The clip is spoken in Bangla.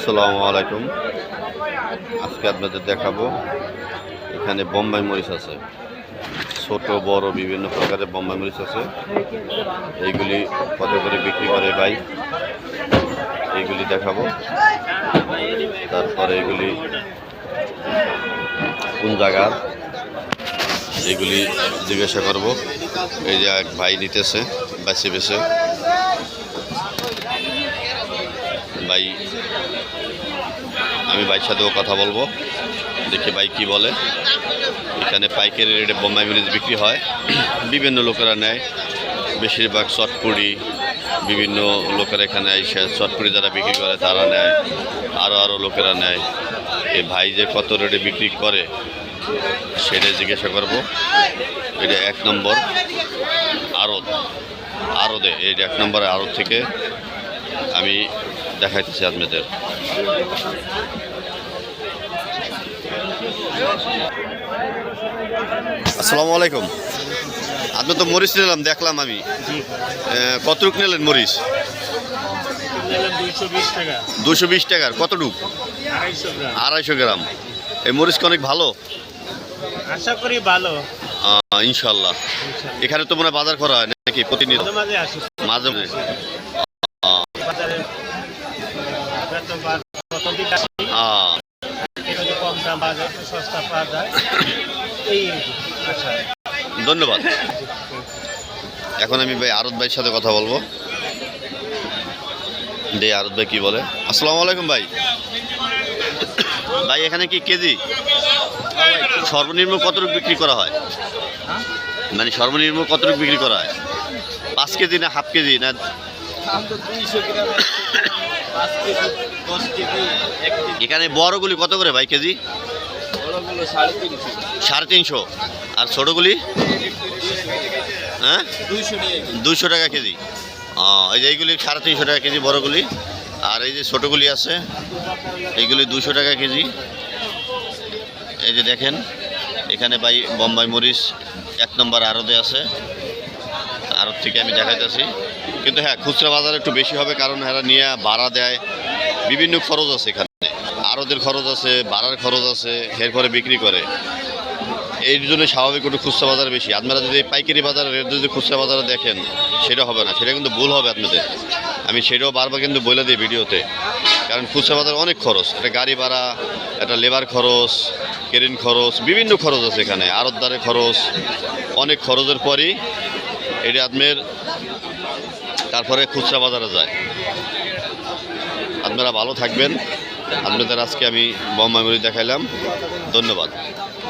আসসালামু আলাইকুম। আজকে আপনাদের দেখাবো এখানে বোম্বাই মরিচ আছে, ছোট বড় বিভিন্ন প্রকারের বোম্বাই মরিচ আছে। এইগুলি কত করে বিক্রি করে ভাই এইগুলি দেখাবো। তারপরে এগুলি কোন জায়গার এগুলি জিজ্ঞাসা করব। এই যে এক ভাই নিতেছে বেছে বেছে। ভাই আমি ভাইয়ের সাথেও কথা বলবো, দেখি ভাই কি বলে। এখানে পাইকারি রেটে বোম্বাই মরিচ বিক্রি হয়, বিভিন্ন লোকেরা নেয়, বেশিরভাগ চটপুরি বিভিন্ন লোকেরা এখানে এসে চটপুরি যারা বিক্রি করে তারা নেয়, আরও লোকেরা নেয়। এই ভাই যে কত রেটে বিক্রি করে সেটাই জিজ্ঞাসা করব। এটা 1 নম্বর আড়তে, এই 1 নম্বর আড়ত থেকে আমি দেখাইতেছি আপনাদের। আসসালামু আলাইকুম। আপনি তো মরিচ নিলাম দেখলাম আমি, কতটুক নিলেন মরিচ? 220 টাকার কতটুক? 250 গ্রাম। এই মরিচটা অনেক ভালো, আশা করি ভালো ইনশাল্লাহ। এখানে তো মনে হয় বাজার করা হয় নাকি প্রতিনিয়ত? মাঝে ধন্যবাদ। এখন আমি ভাই আরত ভাইয়ের সাথে কথা বলবো, দে আরত ভাই কি বলে। আসসালামু আলাইকুম ভাই। ভাই এখানে কি কেজি সর্বনিম্ন কতটুকু বিক্রি করা হয়? মানে সর্বনিম্ন কতটুকু বিক্রি করা হয়? 5 কেজি না হাফ কেজি না? এখানে বড়গুলি কত করে ভাই কেজি? 350। আর ছোটগুলি? হ্যাঁ 200 টাকা কেজি। এই যে এইগুলি 350 টাকা কেজি বড়গুলি, আর এই যে ছোটগুলি আছে এইগুলি 200 টাকা কেজি। এই যে দেখেন এখানে ভাই বোম্বাই মরিচ 1 নম্বর আড়তে আছে, আড়ত থেকে আমি দেখাইতেছি। কিন্তু হ্যাঁ খুচরা বাজার একটু বেশি হবে, কারণ এরা নিয়ে ভাড়া দেয়, বিভিন্ন খরচ আছে এখানে, আড়তের খরচ আছে, ভাড়ার খরচ আছে, এরপরে বিক্রি করে। এই জন্য স্বাভাবিক একটু খুচরা বাজার বেশি। আপনারা যদি পাইকারি বাজারের রেট যদি খুচরা বাজারে দেখেন সেটা হবে না, সেটা কিন্তু ভুল হবে আপনাদের। আমি সেটাও বারবার কিন্তু বলে দিই ভিডিওতে, কারণ খুচরা বাজার অনেক খরচ, একটা গাড়ি ভাড়া, একটা লেবার খরচ, কেরিন খরচ, বিভিন্ন খরচ আছে এখানে, আড়তদারের খরচ, অনেক খরচের পরই এটা আপনার তারপরে খুচরা বাজারে যায়। আপনারা ভালো থাকবেন। আপনাদের আজকে আমি বোম্বাই মরিচ দেখাইলাম, ধন্যবাদ।